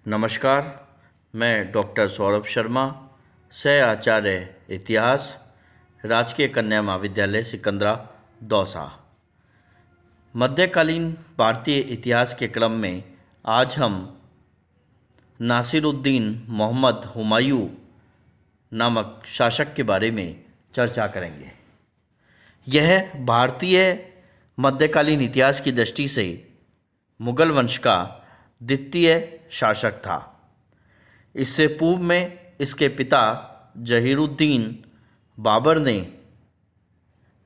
नमस्कार। मैं डॉक्टर सौरभ शर्मा, सह आचार्य इतिहास, राजकीय कन्या महाविद्यालय सिकंदरा, दौसा। मध्यकालीन भारतीय इतिहास के क्रम में आज हम नासिरुद्दीन मोहम्मद हुमायूं नामक शासक के बारे में चर्चा करेंगे। यह भारतीय मध्यकालीन इतिहास की दृष्टि से मुगल वंश का द्वितीय शासक था। इससे पूर्व में इसके पिता जहीरुद्दीन बाबर ने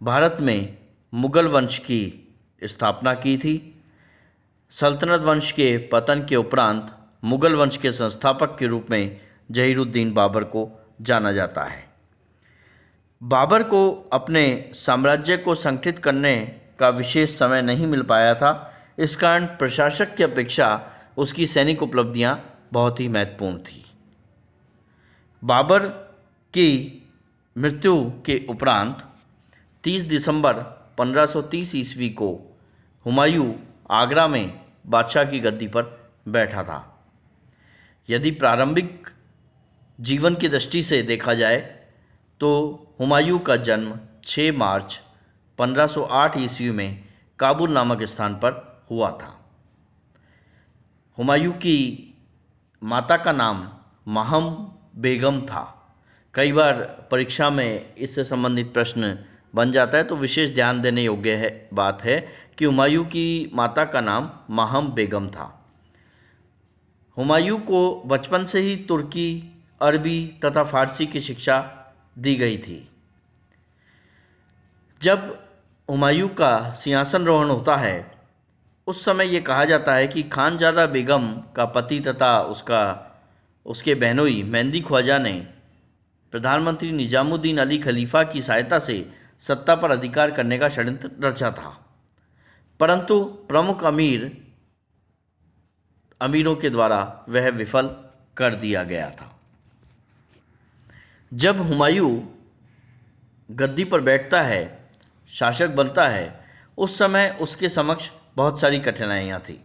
भारत में मुगल वंश की स्थापना की थी। सल्तनत वंश के पतन के उपरांत मुगल वंश के संस्थापक के रूप में जहीरुद्दीन बाबर को जाना जाता है। बाबर को अपने साम्राज्य को संगठित करने का विशेष समय नहीं मिल पाया था। इस कारण प्रशासक की अपेक्षा उसकी सैनिक उपलब्धियां बहुत ही महत्वपूर्ण थी। बाबर की मृत्यु के उपरांत 30 दिसंबर 1530 ईस्वी को हुमायूं आगरा में बादशाह की गद्दी पर बैठा था। यदि प्रारंभिक जीवन की दृष्टि से देखा जाए तो हुमायूं का जन्म 6 मार्च 1508 ईस्वी में काबुल नामक स्थान पर हुआ था। हुमायूं की माता का नाम माहम बेगम था। कई बार परीक्षा में इससे संबंधित प्रश्न बन जाता है, तो विशेष ध्यान देने योग्य बात है कि हुमायूं की माता का नाम माहम बेगम था। हुमायूं को बचपन से ही तुर्की, अरबी तथा फारसी की शिक्षा दी गई थी। जब हुमायूं का सिंहासनरोहण होता है उस समय ये कहा जाता है कि खानजादा बेगम का पति तथा उसके बहनोई मेहंदी ख्वाजा ने प्रधानमंत्री निजामुद्दीन अली खलीफा की सहायता से सत्ता पर अधिकार करने का षड्यंत्र रचा था, परंतु प्रमुख अमीरों के द्वारा वह विफल कर दिया गया था। जब हुमायूं गद्दी पर बैठता है, शासक बनता है, उस समय उसके समक्ष बहुत सारी कठिनाइयाँ थी।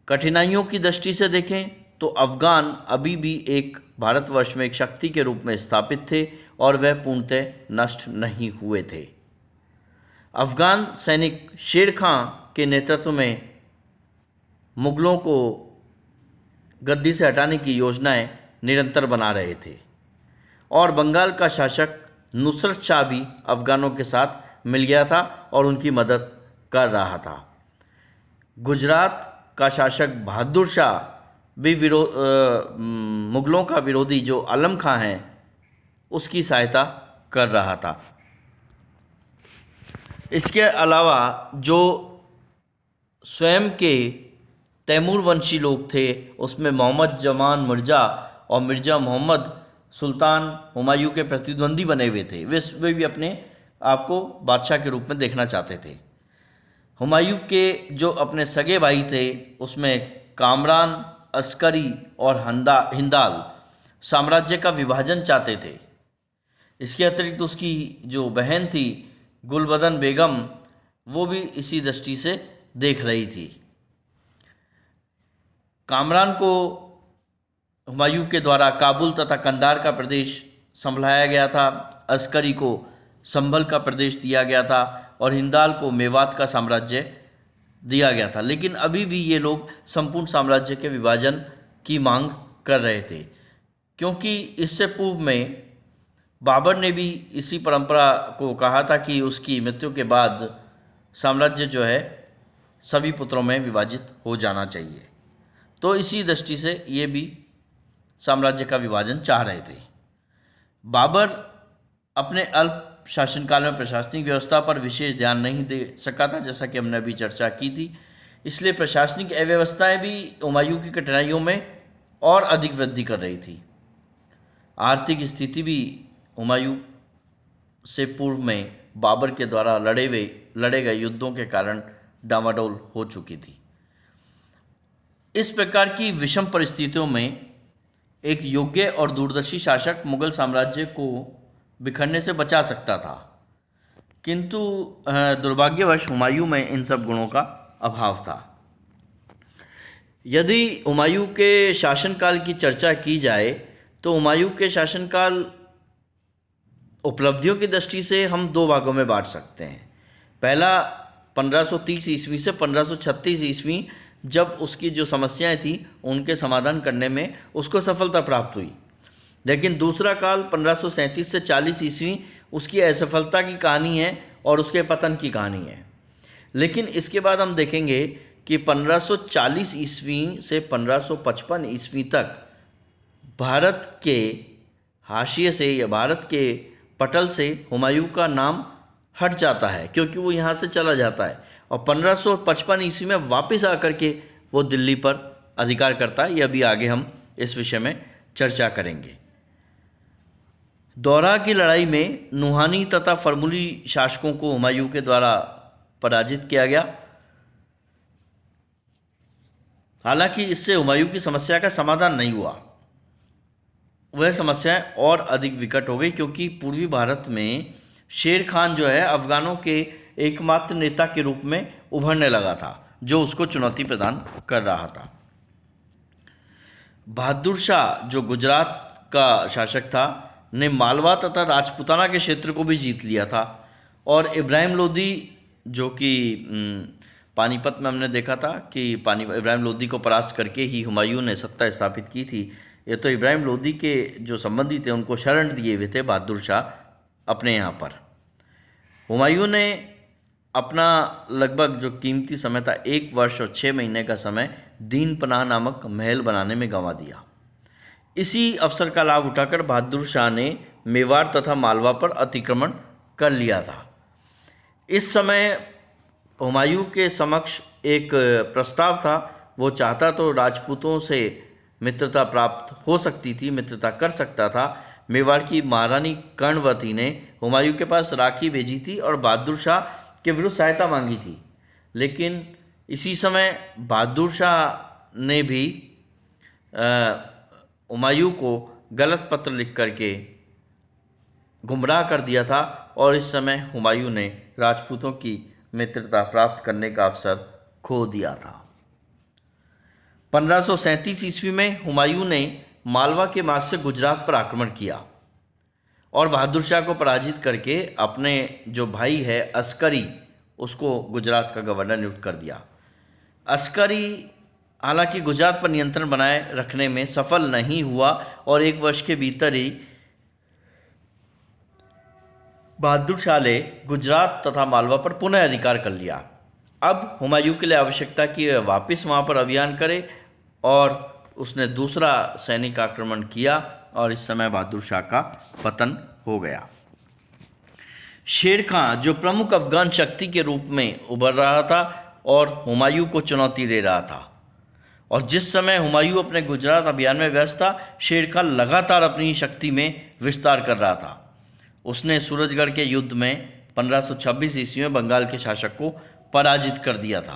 कठिनाइयों की दृष्टि से देखें तो अफ़गान अभी भी एक भारतवर्ष में एक शक्ति के रूप में स्थापित थे और वह पूर्णतः नष्ट नहीं हुए थे। अफ़गान सैनिक शेर खां के नेतृत्व में मुगलों को गद्दी से हटाने की योजनाएं निरंतर बना रहे थे और बंगाल का शासक नुसरत शाह भी अफ़गानों के साथ मिल गया था और उनकी मदद कर रहा था। गुजरात का शासक बहादुर शाह भी मुगलों का विरोधी जो आलम खां है उसकी सहायता कर रहा था। इसके अलावा जो स्वयं के तैमूर वंशी लोग थे उसमें मोहम्मद जमान मिर्ज़ा और मिर्ज़ा मोहम्मद सुल्तान हुमायूं के प्रतिद्वंदी बने हुए थे। वे भी अपने आपको बादशाह के रूप में देखना चाहते थे। हुमायूं के जो अपने सगे भाई थे उसमें कामरान, अस्करी और हिंदाल साम्राज्य का विभाजन चाहते थे। इसके अतिरिक्त उसकी जो बहन थी गुलबदन बेगम, वो भी इसी दृष्टि से देख रही थी। कामरान को हुमायूं के द्वारा काबुल तथा कंधार का प्रदेश संभलाया गया था, अस्करी को संभल का प्रदेश दिया गया था और हिंदाल को मेवात का साम्राज्य दिया गया था। लेकिन अभी भी ये लोग संपूर्ण साम्राज्य के विभाजन की मांग कर रहे थे, क्योंकि इससे पूर्व में बाबर ने भी इसी परंपरा को कहा था कि उसकी मृत्यु के बाद साम्राज्य जो है सभी पुत्रों में विभाजित हो जाना चाहिए। तो इसी दृष्टि से ये भी साम्राज्य का विभाजन चाह रहे थे। बाबर अपने अल्प शासनकाल में प्रशासनिक व्यवस्था पर विशेष ध्यान नहीं दे सका था, जैसा कि हमने अभी चर्चा की थी। इसलिए प्रशासनिक अव्यवस्थाएं भी हुमायूं की कठिनाइयों में और अधिक वृद्धि कर रही थी। आर्थिक स्थिति भी हुमायूं से पूर्व में बाबर के द्वारा लड़े गए युद्धों के कारण डामाडोल हो चुकी थी। इस प्रकार की विषम परिस्थितियों में एक योग्य और दूरदर्शी शासक मुगल साम्राज्य को बिखरने से बचा सकता था, किंतु दुर्भाग्यवश हुमायूं में इन सब गुणों का अभाव था। यदि हुमायूं के शासनकाल की चर्चा की जाए तो हुमायूं के शासनकाल उपलब्धियों की दृष्टि से हम दो भागों में बांट सकते हैं। पहला 1530 ईस्वी से 1536 ईस्वी, जब उसकी जो समस्याएं थी उनके समाधान करने में उसको सफलता प्राप्त हुई। लेकिन दूसरा काल 1537 से 40 ईस्वी उसकी असफलता की कहानी है और उसके पतन की कहानी है। लेकिन इसके बाद हम देखेंगे कि 1540 ईस्वी से 1555 ईस्वी तक भारत के हाशिए से या भारत के पटल से हुमायूं का नाम हट जाता है, क्योंकि वो यहाँ से चला जाता है और 1555 ईस्वी में वापस आकर के वो दिल्ली पर अधिकार करता है। यह भी आगे हम इस विषय में चर्चा करेंगे। दोरहा की लड़ाई में नुहानी तथा फरमुली शासकों को हुमायूं के द्वारा पराजित किया गया। हालांकि इससे हुमायूं की समस्या का समाधान नहीं हुआ, वह समस्याएं और अधिक विकट हो गई, क्योंकि पूर्वी भारत में शेर खान जो है अफगानों के एकमात्र नेता के रूप में उभरने लगा था, जो उसको चुनौती प्रदान कर रहा था। बहादुर शाह जो गुजरात का शासक था ने मालवा तथा राजपूताना के क्षेत्र को भी जीत लिया था, और इब्राहिम लोदी जो कि पानीपत में हमने देखा था कि इब्राहिम लोदी को परास्त करके ही हुमायूं ने सत्ता स्थापित की थी। ये तो इब्राहिम लोदी के जो संबंधी थे उनको शरण दिए हुए थे बहादुर शाह अपने यहाँ पर। हुमायूं ने अपना लगभग जो कीमती समय था 1 वर्ष और 6 महीने का समय दीन पनाह नामक महल बनाने में गंवा दिया। इसी अवसर का लाभ उठाकर बहादुर शाह ने मेवाड़ तथा मालवा पर अतिक्रमण कर लिया था। इस समय हुमायूं के समक्ष एक प्रस्ताव था। वो चाहता तो राजपूतों से मित्रता प्राप्त हो सकती थी, मित्रता कर सकता था। मेवाड़ की महारानी कर्णवती ने हुमायूं के पास राखी भेजी थी और बहादुर शाह के विरुद्ध सहायता मांगी थी। लेकिन इसी समय बहादुर शाह ने भी हुमायूं को गलत पत्र लिख करके गुमराह कर दिया था, और इस समय हुमायूं ने राजपूतों की मित्रता प्राप्त करने का अवसर खो दिया था। 1537 ईस्वी में हुमायूं ने मालवा के मार्ग से गुजरात पर आक्रमण किया और बहादुर शाह को पराजित करके अपने जो भाई है अस्करी, उसको गुजरात का गवर्नर नियुक्त कर दिया। अस्करी हालांकि गुजरात पर नियंत्रण बनाए रखने में सफल नहीं हुआ और 1 वर्ष के भीतर ही बहादुर शाह ने गुजरात तथा मालवा पर पुनः अधिकार कर लिया। अब हुमायूं के लिए आवश्यकता कि वह वापस वहाँ पर अभियान करे, और उसने दूसरा सैनिक आक्रमण किया और इस समय बहादुर शाह का पतन हो गया। शेर खां जो प्रमुख अफगान शक्ति के रूप में उभर रहा था और हुमायूं को चुनौती दे रहा था, और जिस समय हुमायूं अपने गुजरात अभियान में व्यस्त था, शेर खां लगातार अपनी शक्ति में विस्तार कर रहा था। उसने सूरजगढ़ के युद्ध में 1526 ईस्वी में बंगाल के शासक को पराजित कर दिया था।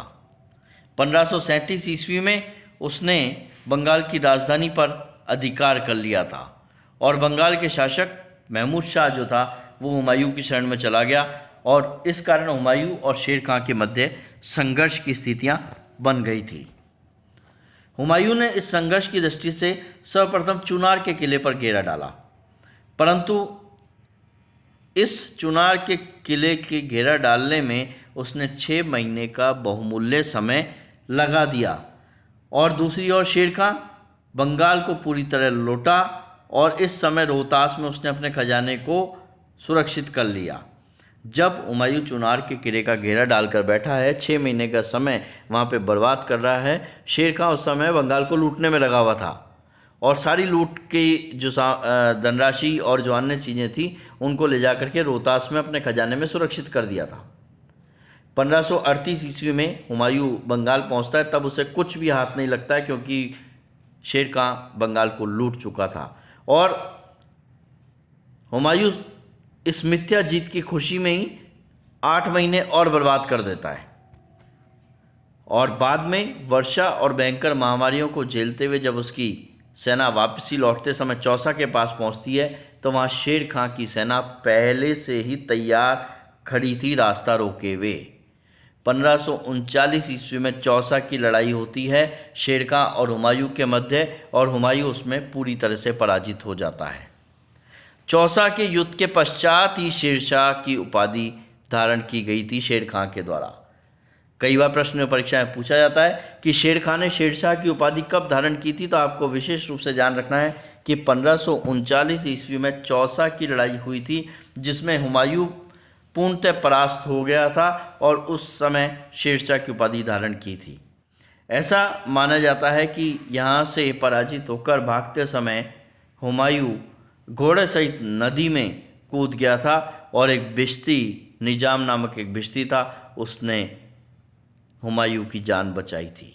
1537 ईस्वी में उसने बंगाल की राजधानी पर अधिकार कर लिया था और बंगाल के शासक महमूद शाह जो था वो हुमायूं की शरण में चला गया, और इस कारण हुमायूं और शेर खां के मध्य संघर्ष की स्थितियां बन गई थी। हुमायूं ने इस संघर्ष की दृष्टि से सर्वप्रथम चुनार के किले पर घेरा डाला, परंतु इस चुनार के किले के घेरा डालने में उसने 6 महीने का बहुमूल्य समय लगा दिया, और दूसरी ओर शेर खां बंगाल को पूरी तरह लौटा और इस समय रोहतास में उसने अपने खजाने को सुरक्षित कर लिया। जब हुमायूं चुनार के किले का घेरा डालकर बैठा है, 6 महीने का समय वहाँ पे बर्बाद कर रहा है, शेर खां उस समय बंगाल को लूटने में लगा हुआ था और सारी लूट की जो धनराशि और जो अन्य चीज़ें थी उनको ले जा करके रोहतास में अपने खजाने में सुरक्षित कर दिया था। 1538 ईस्वी में हुमायूं बंगाल पहुंचता है, तब उसे कुछ भी हाथ नहीं लगता है, क्योंकि शेर खां बंगाल को लूट चुका था, और हुमायूं इस मिथ्या जीत की खुशी में ही 8 महीने और बर्बाद कर देता है, और बाद में वर्षा और भयंकर महामारियों को झेलते हुए जब उसकी सेना वापसी लौटते समय चौसा के पास पहुंचती है, तो वहाँ शेर खां की सेना पहले से ही तैयार खड़ी थी रास्ता रोके हुए। 1539 ईस्वी में चौसा की लड़ाई होती है शेरखां और हुमायूं के मध्य, और हुमायूं उसमें पूरी तरह से पराजित हो जाता है। चौसा के युद्ध के पश्चात ही शेरशाह की उपाधि धारण की गई थी शेरखां के द्वारा। कई बार प्रश्न में परीक्षा में पूछा जाता है कि शेरखां ने शेरशाह की उपाधि कब धारण की थी, तो आपको विशेष रूप से ध्यान रखना है कि 1539 ईस्वी में चौसा की लड़ाई हुई थी, जिसमें हुमायूं पूर्णतः परास्त हो गया था और उस समय शेरशाह की उपाधि धारण की थी। ऐसा माना जाता है कि यहाँ से पराजित होकर भागते समय हुमायूं घोड़े सहित नदी में कूद गया था, और एक बिश्ती, निजाम नामक एक बिश्ती था, उसने हुमायूं की जान बचाई थी।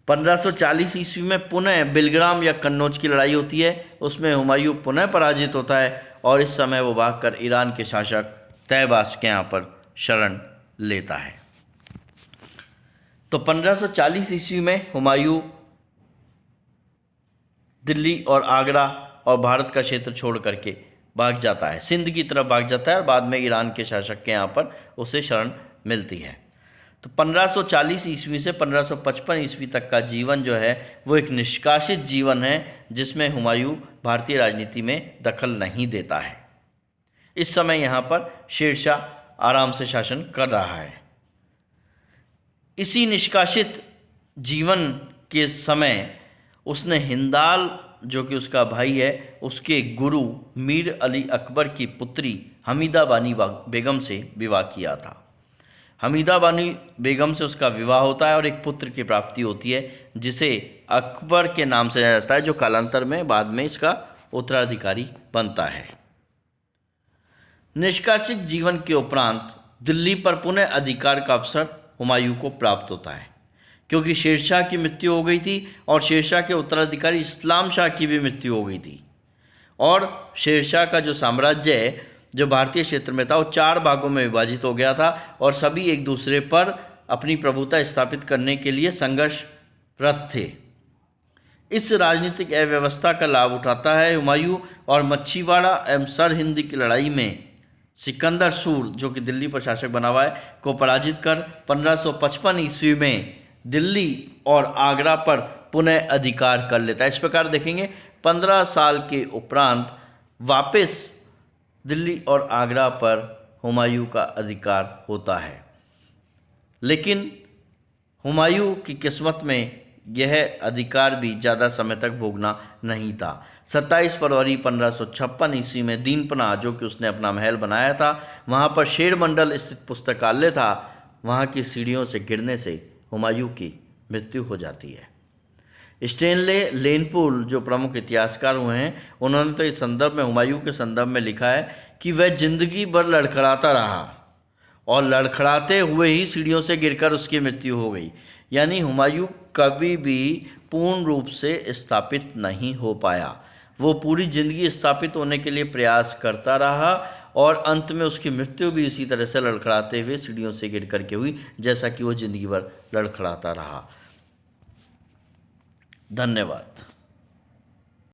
1540 ईस्वी में पुनः बिलग्राम या कन्नौज की लड़ाई होती है, उसमें हुमायूं पुनः पराजित होता है और इस समय वो भागकर ईरान के शासक तैबास के यहाँ पर शरण लेता है। तो 1540 ईस्वी में हुमायूं दिल्ली और आगरा और भारत का क्षेत्र छोड़ करके भाग जाता है, सिंध की तरफ भाग जाता है, और बाद में ईरान के शासक के यहाँ पर उसे शरण मिलती है। तो 1540 ईस्वी से 1555 ईस्वी तक का जीवन जो है वो एक निष्कासित जीवन है, जिसमें हुमायूं भारतीय राजनीति में दखल नहीं देता है। इस समय यहाँ पर शेरशाह आराम से शासन कर रहा है। इसी निष्कासित जीवन के समय उसने हिंदाल, जो कि उसका भाई है, उसके गुरु मीर अली अकबर की पुत्री हमीदा बानी बेगम से विवाह किया था। हमीदा बानी बेगम से उसका विवाह होता है और एक पुत्र की प्राप्ति होती है, जिसे अकबर के नाम से जाना जाता है, जो कालांतर में बाद में इसका उत्तराधिकारी बनता है। निष्कासित जीवन के उपरांत दिल्ली पर पुनः अधिकार का अवसर हुमायूं को प्राप्त होता है, क्योंकि शेरशाह की मृत्यु हो गई थी और शेरशाह के उत्तराधिकारी इस्लाम शाह की भी मृत्यु हो गई थी, और शेरशाह का जो साम्राज्य है, जो भारतीय क्षेत्र में था, वो 4 भागों में विभाजित हो गया था और सभी एक दूसरे पर अपनी प्रभुता स्थापित करने के लिए संघर्षरत थे। इस राजनीतिक अव्यवस्था का लाभ उठाता है हुमायूं, और मच्छीवाड़ा एवं सरहिंद की लड़ाई में सिकंदर सूर, जो कि दिल्ली पर शासक बना हुआ है, को पराजित कर 1555 ईस्वी में दिल्ली और आगरा पर पुनः अधिकार कर लेता है। इस प्रकार देखेंगे 15 साल के उपरांत वापस दिल्ली और आगरा पर हुमायूं का अधिकार होता है, लेकिन हुमायूं की किस्मत में यह अधिकार भी ज़्यादा समय तक भोगना नहीं था। 27 फरवरी 1556 ईस्वी में दीनपना, जो कि उसने अपना महल बनाया था, वहाँ पर शेर मंडल स्थित पुस्तकालय था, वहाँ की सीढ़ियों से गिरने से हुमायूं की मृत्यु हो जाती है। स्टेनले लेनपुल, जो प्रमुख इतिहासकार हुए हैं, उन्होंने तो इस संदर्भ में हुमायूं के संदर्भ में लिखा है कि वह जिंदगी भर लड़खड़ाता रहा और लड़खड़ाते हुए ही सीढ़ियों से गिरकर उसकी मृत्यु हो गई। यानी हुमायूं कभी भी पूर्ण रूप से स्थापित नहीं हो पाया। वो पूरी ज़िंदगी स्थापित होने के लिए प्रयास करता रहा और अंत में उसकी मृत्यु भी इसी तरह से लड़खड़ाते हुए सीढ़ियों से गिर करके हुई, जैसा कि वो ज़िंदगी भर लड़खड़ाता रहा। धन्यवाद।